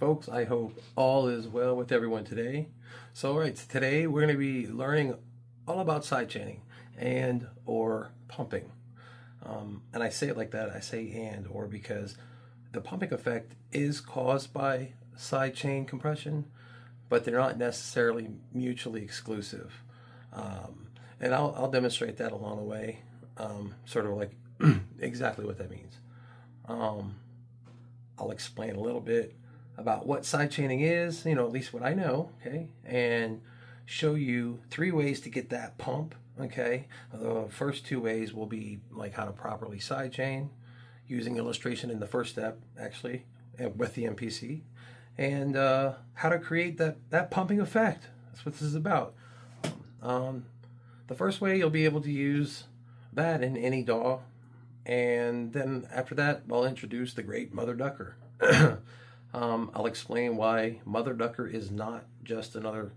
folks. I hope all is well with everyone today. So, all right, today we're going to be learning all about sidechaining and or pumping. And I say it like that. I say and or because the pumping effect is caused by sidechain compression, but they're not necessarily mutually exclusive. And I'll demonstrate that along the way, sort of like exactly what that means. I'll explain a little bit about what sidechaining is, at least what I know, okay, and show you 3 ways to get that pump, okay. The first 2 ways will be like how to properly sidechain, using illustration in the first step, actually, with the MPC, and how to create that pumping effect. That's what this is about. The first way, you'll be able to use that in any DAW. And then after that, I'll introduce the great Mother Ducker. I'll explain why Mother Ducker is not just another,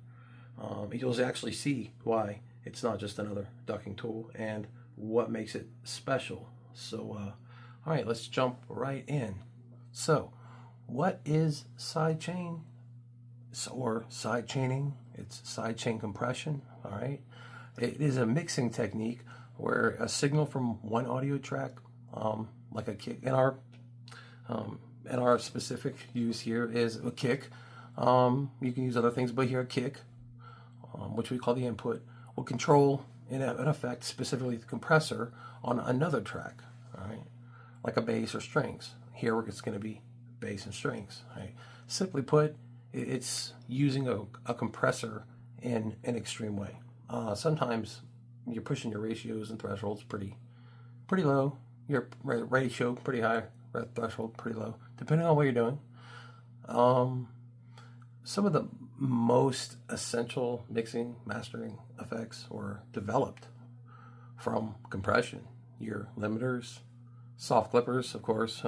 you'll actually see why it's not just another ducking tool and what makes it special. So, all right, let's jump right in. So, what is sidechain or sidechaining? It's sidechain compression, all right? It is a mixing technique where a signal from one audio track, like a kick, in our specific use here is a kick. You can use other things, but here a kick, which we call the input, will control in effect specifically the compressor on another track, all right? Like a bass or strings. Here it's going to be bass and strings, right? Simply put, it's using a compressor in an extreme way. Sometimes you're pushing your ratios and thresholds pretty low. Your ratio pretty high, threshold pretty low, depending on what you're doing. Some of the most essential mixing, mastering effects were developed from compression. Your limiters, soft clippers, of course,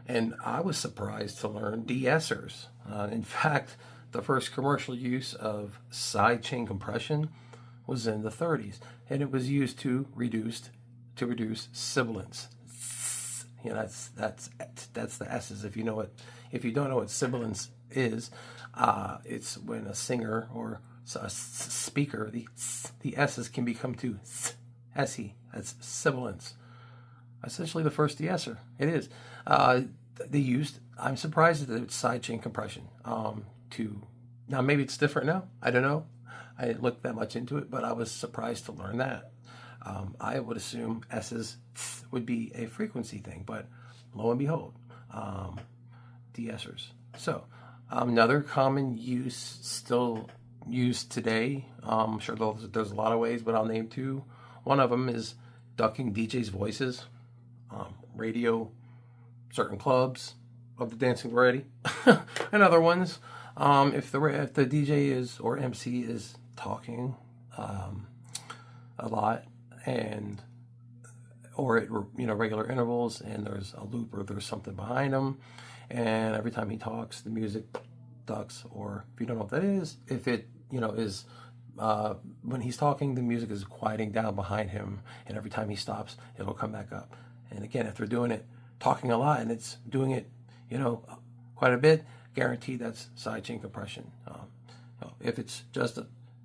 and I was surprised to learn de-essers. In fact, the first commercial use of sidechain compression was in the 30s, and it was used to reduce sibilance. That's the S's. If you don't know what sibilance is, it's when a singer or a speaker, the S's can become to SE. That's sibilance. Essentially, the first de-esser. It is. They used. I'm surprised that it's sidechain compression. Now maybe it's different now. I don't know. I didn't look that much into it, but I was surprised to learn that. I would assume S's would be a frequency thing, but lo and behold, de-essers. So another common use still used today, I'm sure there's a lot of ways, but I'll name 2. One of them is ducking DJs' voices, radio, certain clubs of the dancing variety, and other ones. If the DJ is or MC is talking a lot or at regular intervals, and there's a loop or there's something behind him, and every time he talks, the music ducks. Or if you don't know what that is, if it is when he's talking, the music is quieting down behind him, and every time he stops, it'll come back up. And again, if they're doing it, talking a lot, and it's doing it, quite a bit, guaranteed that's sidechain compression. If it's just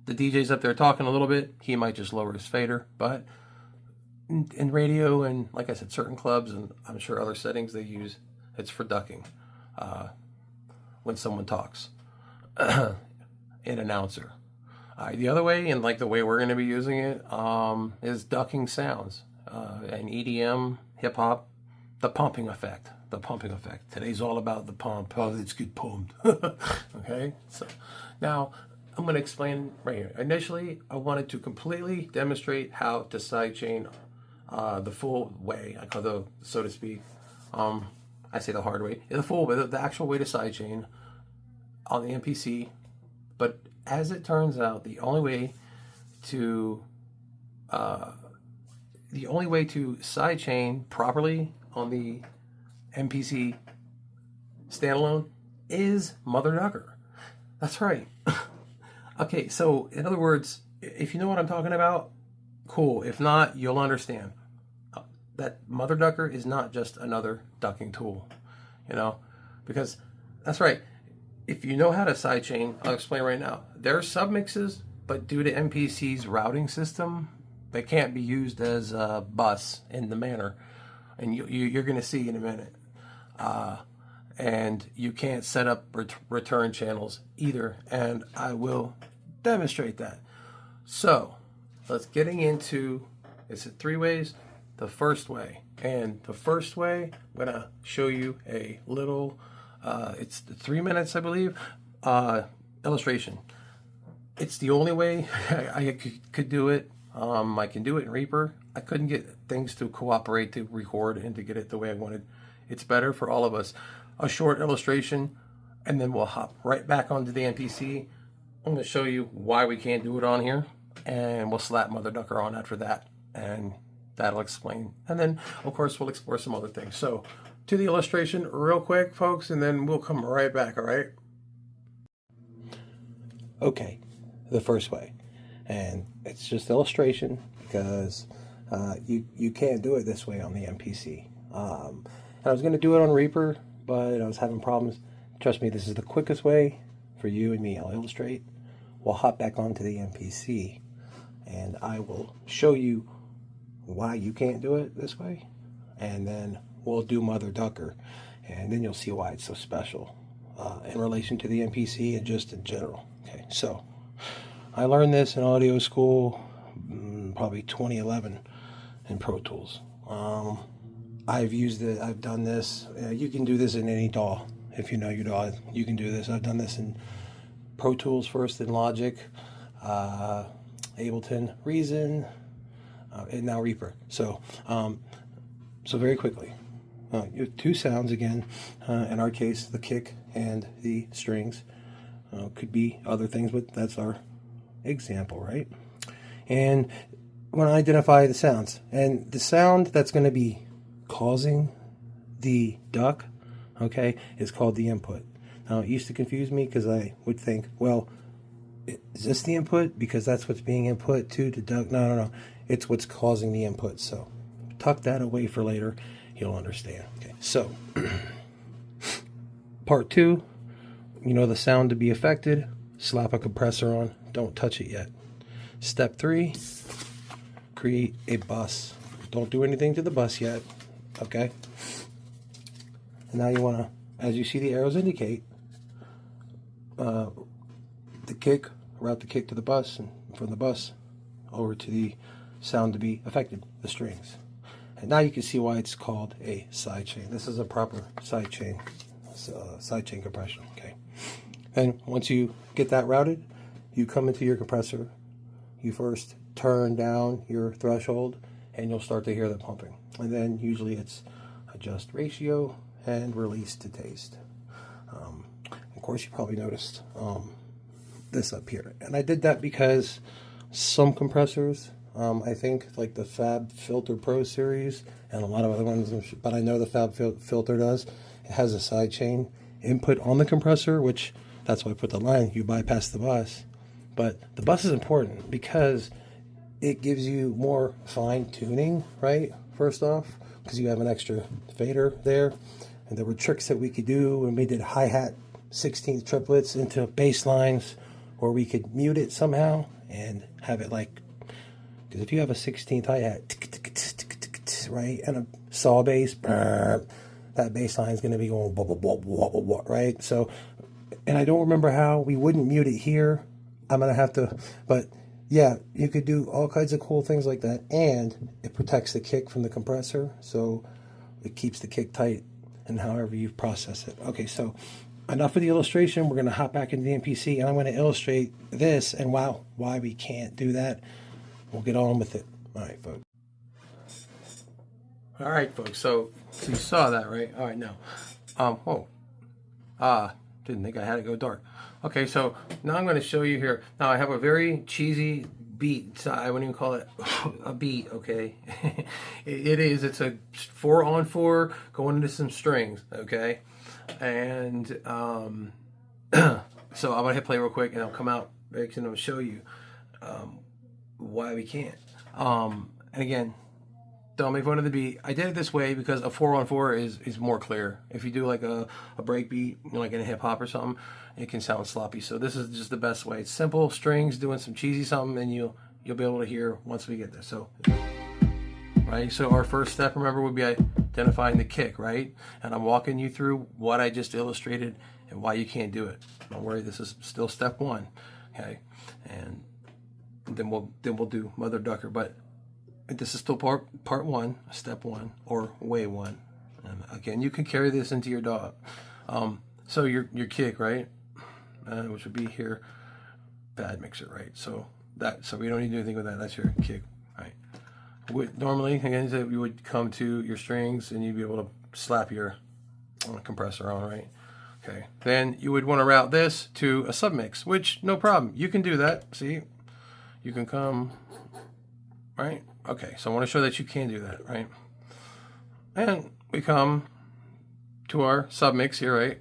the DJ's up there talking a little bit, he might just lower his fader. But in radio and, like I said, certain clubs, and I'm sure other settings they use, it's for ducking when someone talks. An announcer. The other way, and like the way we're going to be using it, is ducking sounds. And EDM, hip hop, the pumping effect. The pumping effect. Today's all about the pump. Oh, it's good pumped. Okay, so now I'm going to explain right here. Initially, I wanted to completely demonstrate how to sidechain the full way, so to speak. I say the hard way, the actual way to sidechain on the MPC. But as it turns out, the only way to sidechain properly on the MPC Standalone is Mother Ducker. That's right. Okay, so in other words, if you know what I'm talking about, cool. If not, you'll understand that Mother Ducker is not just another ducking tool, because that's right. if you know how to sidechain, I'll explain right now. There are submixes, but due to MPC's routing system, they can't be used as a bus in the manner, and you're going to see in a minute. And you can't set up return channels either, and I will demonstrate that. So let's getting into, is it 3 ways? The first way. And the first way, I'm going to show you a little, it's 3 minutes, I believe, illustration. It's the only way I could do it. I can do it in Reaper. I couldn't get things to cooperate to record and to get it the way I wanted. It's better for all of us. A short illustration, and then we'll hop right back onto the MPC. I'm going to show you why we can't do it on here, and we'll slap Mother Ducker on after that, and that'll explain. And then, of course, we'll explore some other things. So, to the illustration real quick, folks, and then we'll come right back, all right? Okay, the first way. And it's just illustration because you can't do it this way on the MPC. And I was going to do it on Reaper, but I was having problems. Trust me, this is the quickest way for you and me. I'll illustrate. We'll hop back onto the MPC, and I will show you why you can't do it this way. And then we'll do Mother Ducker, and then you'll see why it's so special in relation to the MPC and just in general. Okay, so I learned this in audio school, probably 2011 in Pro Tools. I've used it, I've done this. You can do this in any DAW. If you know your DAW, you can do this. I've done this in Pro Tools first, in Logic, Ableton, Reason, and now Reaper. So, so very quickly, you have 2 sounds again. In our case, the kick and the strings. Could be other things, but that's our example, right? And when I identify the sounds, and the sound that's going to be causing the duck, okay, is called the input. Now, it used to confuse me because I would think, well, is this the input? Because that's what's being input to the duck. No. It's what's causing the input. So tuck that away for later. You'll understand. Okay, so part 2, you know the sound to be affected. Slap a compressor on. Don't touch it yet. Step 3, create a bus. Don't do anything to the bus yet. Okay? And now you want to, as you see the arrows indicate, the kick, route the kick to the bus, and from the bus over to the sound to be affected, the strings. And now you can see why it's called a sidechain. This is a proper sidechain, sidechain compression. Okay. And once you get that routed, you come into your compressor. You first turn down your threshold, and you'll start to hear the pumping. And then usually it's adjust ratio and release to taste. Of course, you probably noticed this up here. And I did that because some compressors, I think like the Fab Filter Pro series and a lot of other ones, but I know the Fab Filter does, it has a sidechain input on the compressor, which that's why I put the line, you bypass the bus. But the bus is important because it gives you more fine tuning, right? First off, because you have an extra fader there. And there were tricks that we could do when we did hi-hat 16th triplets into bass lines, or we could mute it somehow and have it like, because if you have a 16th hi-hat, right, and a saw bass, that bass line is going to be going blah, blah, blah, blah, blah, blah, right? So, and I don't remember how we wouldn't mute it here. I'm going to have to, but yeah, you could do all kinds of cool things like that, and it protects the kick from the compressor, so it keeps the kick tight and however you process it. Okay, so enough of the illustration. We're going to hop back into the MPC, and I'm going to illustrate this and why we can't do that. We'll get on with it. All right, folks. All right, folks. So you saw that, right? All right, now. Didn't think I had to go dark. Okay, so now I'm going to show you here. Now I have a very cheesy beat. So I wouldn't even call it a beat, okay? It is. It's a 4-on-4 going into some strings, okay? And so I'm going to hit play real quick, and I'll come out and I'll show you why we can't. And again, Don't make fun of the beat. I did it this way because a 414 is more clear. If you do like a break beat, you know, like in a hip hop or something, it can sound sloppy. So this is just the best way. It's simple strings doing some cheesy something, and you'll be able to hear once we get there. So, right. So our first step, remember, would be identifying the kick, right? And I'm walking you through what I just illustrated and why you can't do it. Don't worry, this is still step one, okay? And then we'll do Mother Ducker, but this is still part one, step one, or way one. And again, you can carry this into your dog. So your kick, right? Which would be here, pad mixer, right? So we don't need to do anything with that. That's your kick, right? Normally, again, you would come to your strings and you'd be able to slap your compressor on, right? Okay. Then you would want to route this to a submix, which no problem. You can do that. See, you can come, right? Okay. So I want to show that you can do that, right? And we come to our submix here, right?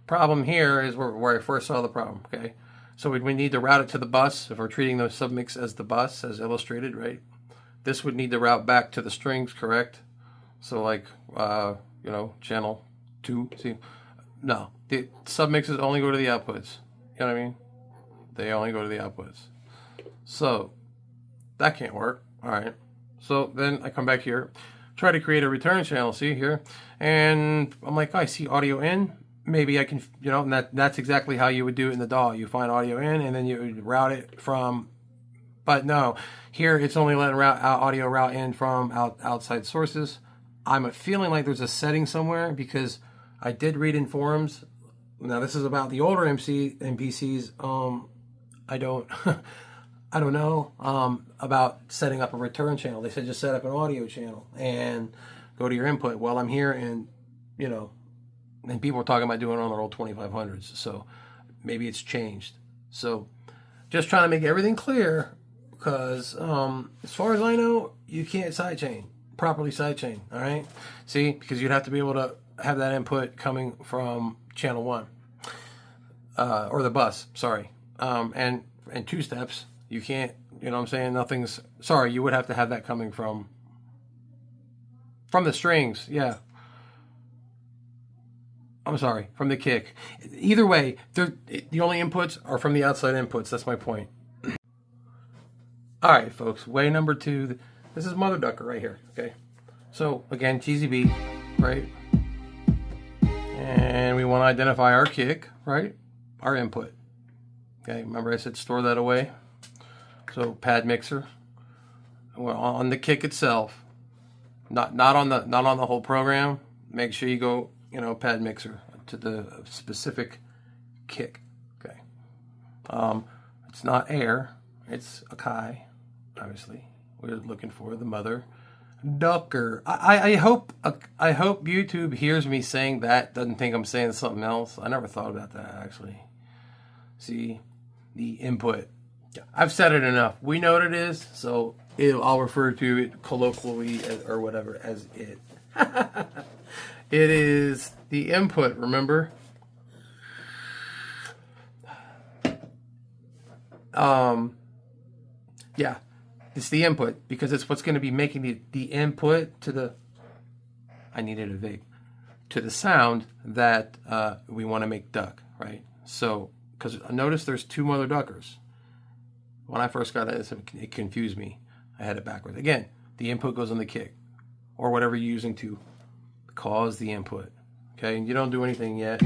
Problem here is where I first saw the problem. Okay. So we need to route it to the bus. If we're treating the submix as the bus, as illustrated, right? This would need to route back to the strings, correct? So like, you know, channel 2, see? No, the submixes only go to the outputs. You know what I mean? They only go to the outputs. So that can't work. All right. So then I come back here, try to create a return channel, see here? And I'm like, oh, I see audio in. Maybe I can, you know, and that's exactly how you would do it in the DAW. You find audio in, and then you would route it from, but no, here it's only letting audio route in from outside sources. I'm feeling like there's a setting somewhere because I did read in forums. Now this is about the older MPCs. I don't, I don't know about setting up a return channel. They said just set up an audio channel and go to your input. Well, I'm here, and you know, and people are talking about doing it on their old 2500s. So maybe it's changed. So just trying to make everything clear, because as far as I know, you can't sidechain, properly sidechain, all right? See, because you'd have to be able to have that input coming from channel 1, or the bus, sorry. And in 2 steps, you can't, you know what I'm saying, nothing's, sorry, you would have to have that coming from the strings, yeah. I'm sorry, from the kick. Either way, the only inputs are from the outside inputs. That's my point. All right, folks, way number 2. This is Mother Ducker right here, okay? So, again, cheesy beat, right? And we want to identify our kick, right? Our input. Okay, remember I said store that away? So, pad mixer. Well, on the kick itself, not on the whole program. Make sure you go, you know, pad mixer to the specific kick. Okay. It's not air, it's Akai, obviously. We're looking for the Mother Ducker. I hope YouTube hears me saying that, doesn't think I'm saying something else. I never thought about that, actually. See, the input. I've said it enough. We know what it is, so I'll refer to it colloquially or whatever as it. It is the input, remember? Yeah, it's the input because it's what's going to be making the input to the, I needed a vape, to the sound that we want to make duck, right? So, because notice there's 2 Mother Duckers. When I first got it, it confused me. I had it backwards. Again, the input goes on the kick or whatever you're using to cause the input. Okay, and you don't do anything yet.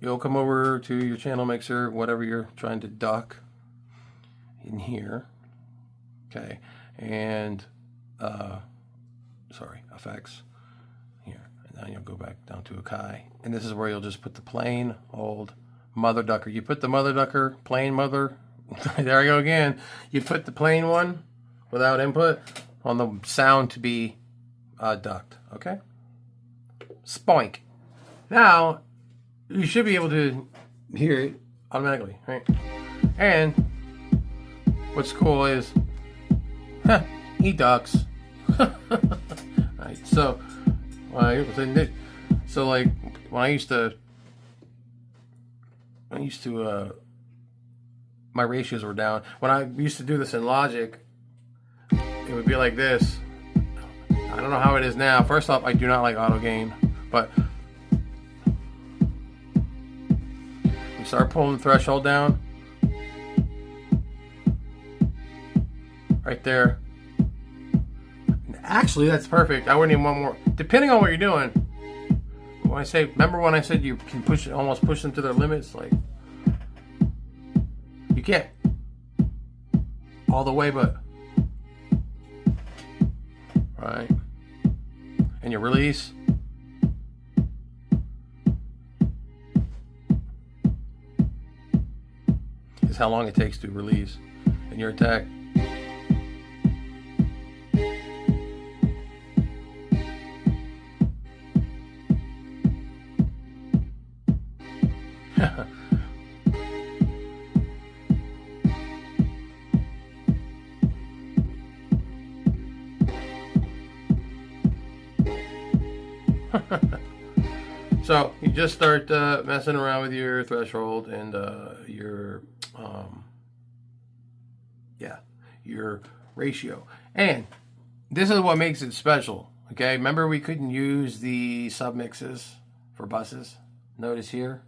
You'll come over to your channel mixer, whatever you're trying to duck in here. Okay, and sorry, effects here, and then you'll go back down to Akai, and this is where you'll just put the plain old Mother Ducker. You put the Mother Ducker, plain Mother. There I go again. You put the plain one without input on the sound to be ducked. Okay. Spoink. Now you should be able to hear it automatically, right? And what's cool is, he ducks. Right. So, like when I used to, my ratios were down. When I used to do this in Logic, it it would be like this. I don't know how it is now. First off, I do not like auto gain, but you start pulling the threshold down. Right there. Actually, that's perfect. I wouldn't even want more. Depending on what you're doing. When I say, remember when I said you can push, almost push them to their limits? Like, you can't all the way, but right. And you release. Is how long it takes to release in your attack. So you just start messing around with your threshold and your ratio. And this is what makes it special. Okay, remember we couldn't use the submixes for buses. Notice here,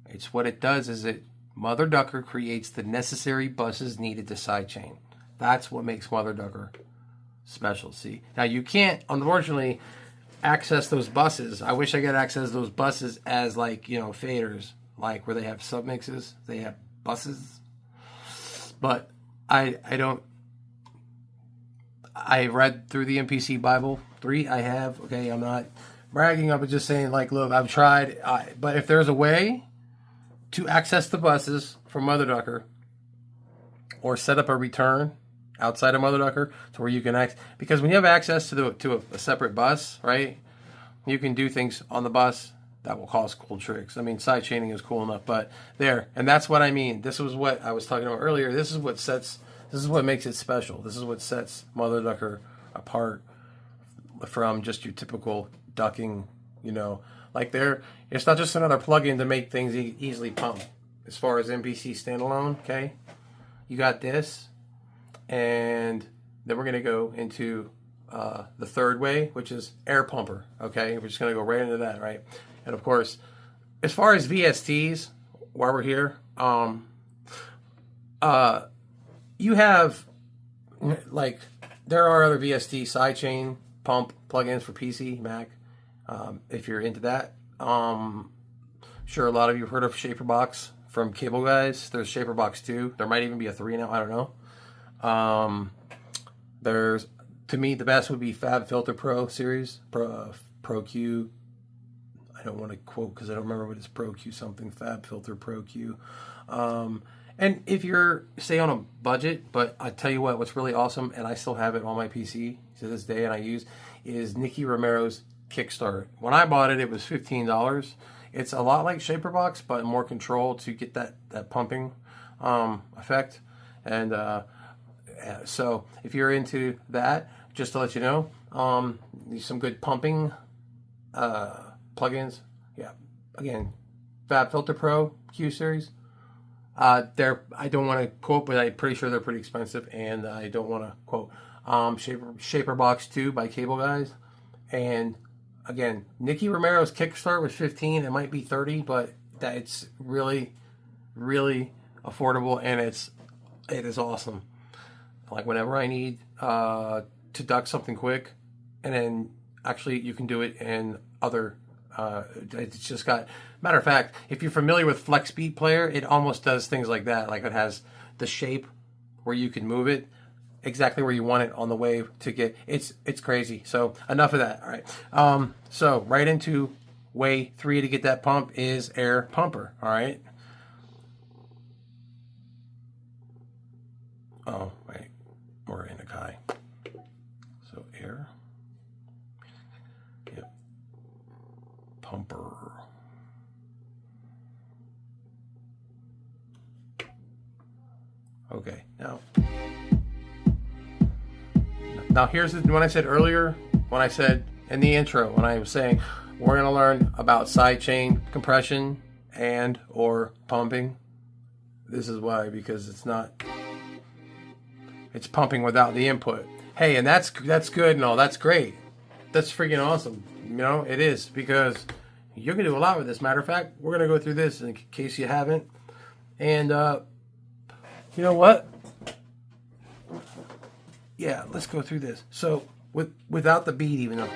it's what it does is it Mother Ducker creates the necessary buses needed to sidechain. That's what makes Mother Ducker special. See, now you can't, unfortunately, access those buses. I wish I could access those buses as, like, you know, faders, like where they have submixes, they have buses. But I don't. I read through the MPC Bible 3. I have. Okay, I'm not bragging. I'm just saying, like, look, I've tried. But if there's a way to access the buses from Mother Ducker, or set up a return outside of Mother Ducker to where you can access, because when you have access to a separate bus, right, you can do things on the bus that will cause cool tricks. I mean, side chaining is cool enough, but there, and that's what I mean. This was what I was talking about earlier. This is what makes it special. This is what sets Mother Ducker apart from just your typical ducking, you know, like it's not just another plugin to make things easily pump. As far as MPC standalone, okay, you got this. And then we're going to go into the third way, which is air pumper. Okay, we're just going to go right into that, right? And of course, as far as VSTs, while we're here, you have, like, there are other VST sidechain pump plugins for PC, Mac. If you're into that, sure, a lot of you have heard of Shaperbox from Cable Guys. There's Shaperbox 2. There might even be a 3 now. I don't know. There's, to me, the best would be Fab Filter Pro series, Pro Q. I don't want to quote because I don't remember what it's Pro Q something, Fab Filter Pro Q. And if you're, say, on a budget, but I tell you what's really awesome, and I still have it on my PC to this day, and I use, is Nicky Romero's Kickstart. When I bought it, it was $15. It's a lot like Shaperbox, but more control to get that pumping effect. And so if you're into that, just to let you know, some good pumping plugins. Yeah, again, Fab Filter Pro Q series. I don't want to quote, but I'm pretty sure they're pretty expensive, and I don't want to quote. Shaperbox 2 by Cable Guys, and again, Nicky Romero's Kickstart was $15. It might be $30, but it's really, really affordable, and it is awesome. Like, whenever I need to duck something quick, and then actually you can do it in other. It's just got. Matter of fact, if you're familiar with Flex Beat Player, it almost does things like that. Like, it has the shape where you can move it exactly where you want it on the wave to get. It's crazy. So enough of that. All right. So right into way 3 to get that pump is air pumper. All right. Oh, wait. We're in Akai. So air. Yep. Pumper. Okay. Now here's when I said earlier, when I said in the intro, when I was saying we're going to learn about sidechain compression and or pumping. This is why, because it's not it's pumping without the input. Hey, and that's good and all. That's great. That's freaking awesome. You know, it is, because you can do a lot with this. Matter of fact, we're going to go through this in case you haven't. And you know what? Yeah, let's go through this. So without the beat, even though.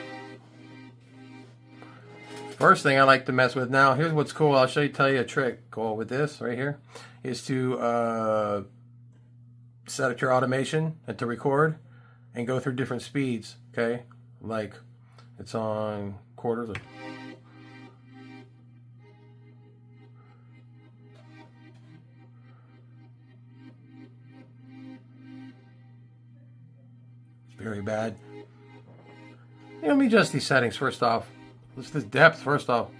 First thing I like to mess with now, here's what's cool. I'll tell you a trick. Cool with this right here is to set up your automation and to record and go through different speeds. Okay, like it's on quarters. It's very bad. Let me adjust these settings first off. Let's do depth first off.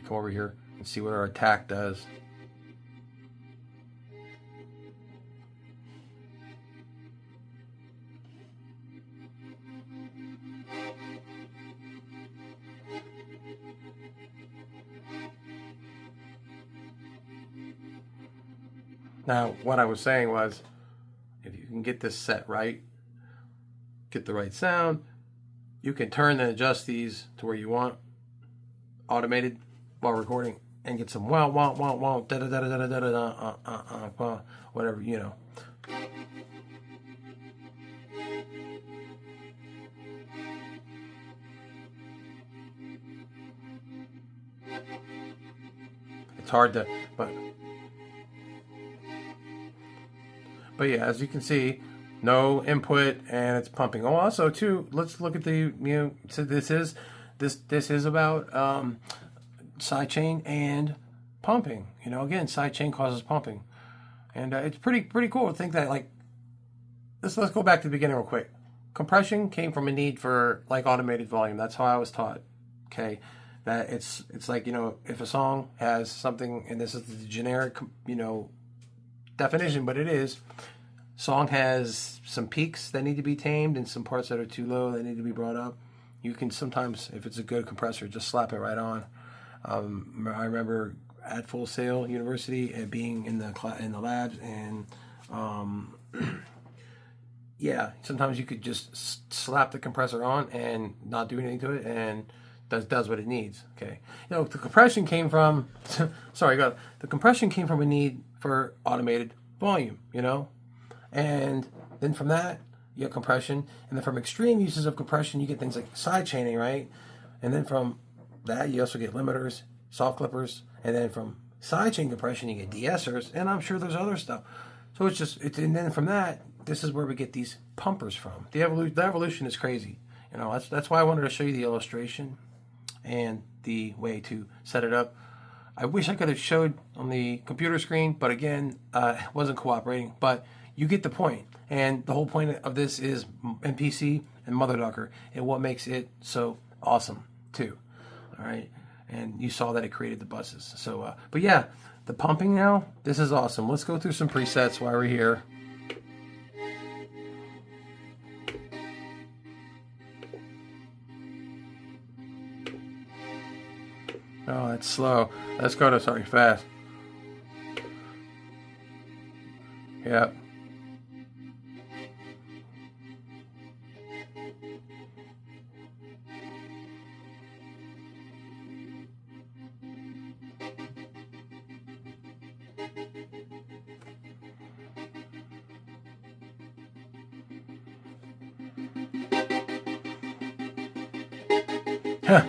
Come over here and see what our attack does. Now, what I was saying was, if you can get this set right, get the right sound, you can turn and adjust these to where you want, automated while recording, and get some wow, wow, wow, wow, da da da da da da da, whatever, you know. It's hard to, but yeah, as you can see, no input and it's pumping. Oh, also too, let's look at the, you know, so this is about sidechain and pumping. You know, again, sidechain causes pumping, and it's pretty cool to think that, like, let's go back to the beginning real quick. Compression came from a need for like automated volume. That's how I was taught. Okay, that it's like, you know, if a song has something, and this is the generic, you know, definition, but it is, song has some peaks that need to be tamed and some parts that are too low that need to be brought up. You can sometimes, if it's a good compressor, just slap it right on. I remember at Full Sail University and being in the labs, and yeah, sometimes you could just slap the compressor on and not do anything to it, and does what it needs. Okay, you know, the compression came from the compression came from a need for automated volume, you know, and then from that you get compression, and then from extreme uses of compression you get things like sidechaining, right? And then from that you also get limiters, soft clippers, and then from sidechain compression you get de-essers, and I'm sure there's other stuff. So and then from that, this is where we get these pumpers from. The evolution is crazy. You know, that's why I wanted to show you the illustration and the way to set it up. I wish I could have showed on the computer screen, but again, it wasn't cooperating. But you get the point. And the whole point of this is MPC and Mother Ducker, and what makes it so awesome too. All right, and you saw that it created the buses. So, but yeah, the pumping now, this is awesome. Let's go through some presets while we're here. Oh, that's slow. Let's go to, sorry, fast. Yep. Huh.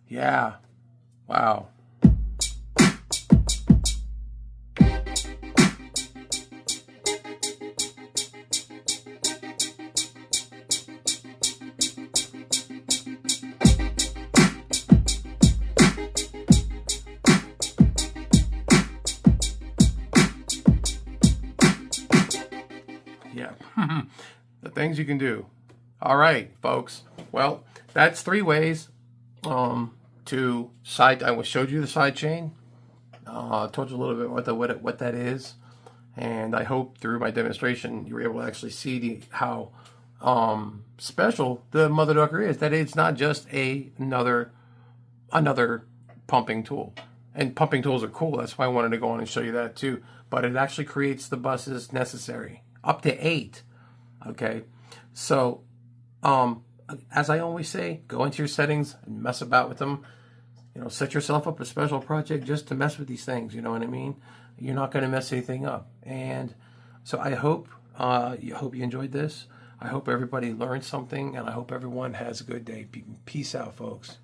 Yeah. Wow. yeah, the things you can do. All right, folks. Well, that's 3 ways to side. I showed you the side chain. Told you a little bit what that is, and I hope through my demonstration you were able to actually see how special the Mother Ducker is. That it's not just another pumping tool. And pumping tools are cool. That's why I wanted to go on and show you that too. But it actually creates the buses necessary, up to 8. Okay, so as I always say, go into your settings and mess about with them. Set yourself up a special project just to mess with these things. You know what I mean? You're not going to mess anything up. And so I hope you enjoyed this. I hope everybody learned something, and I hope everyone has a good day. Peace out, folks.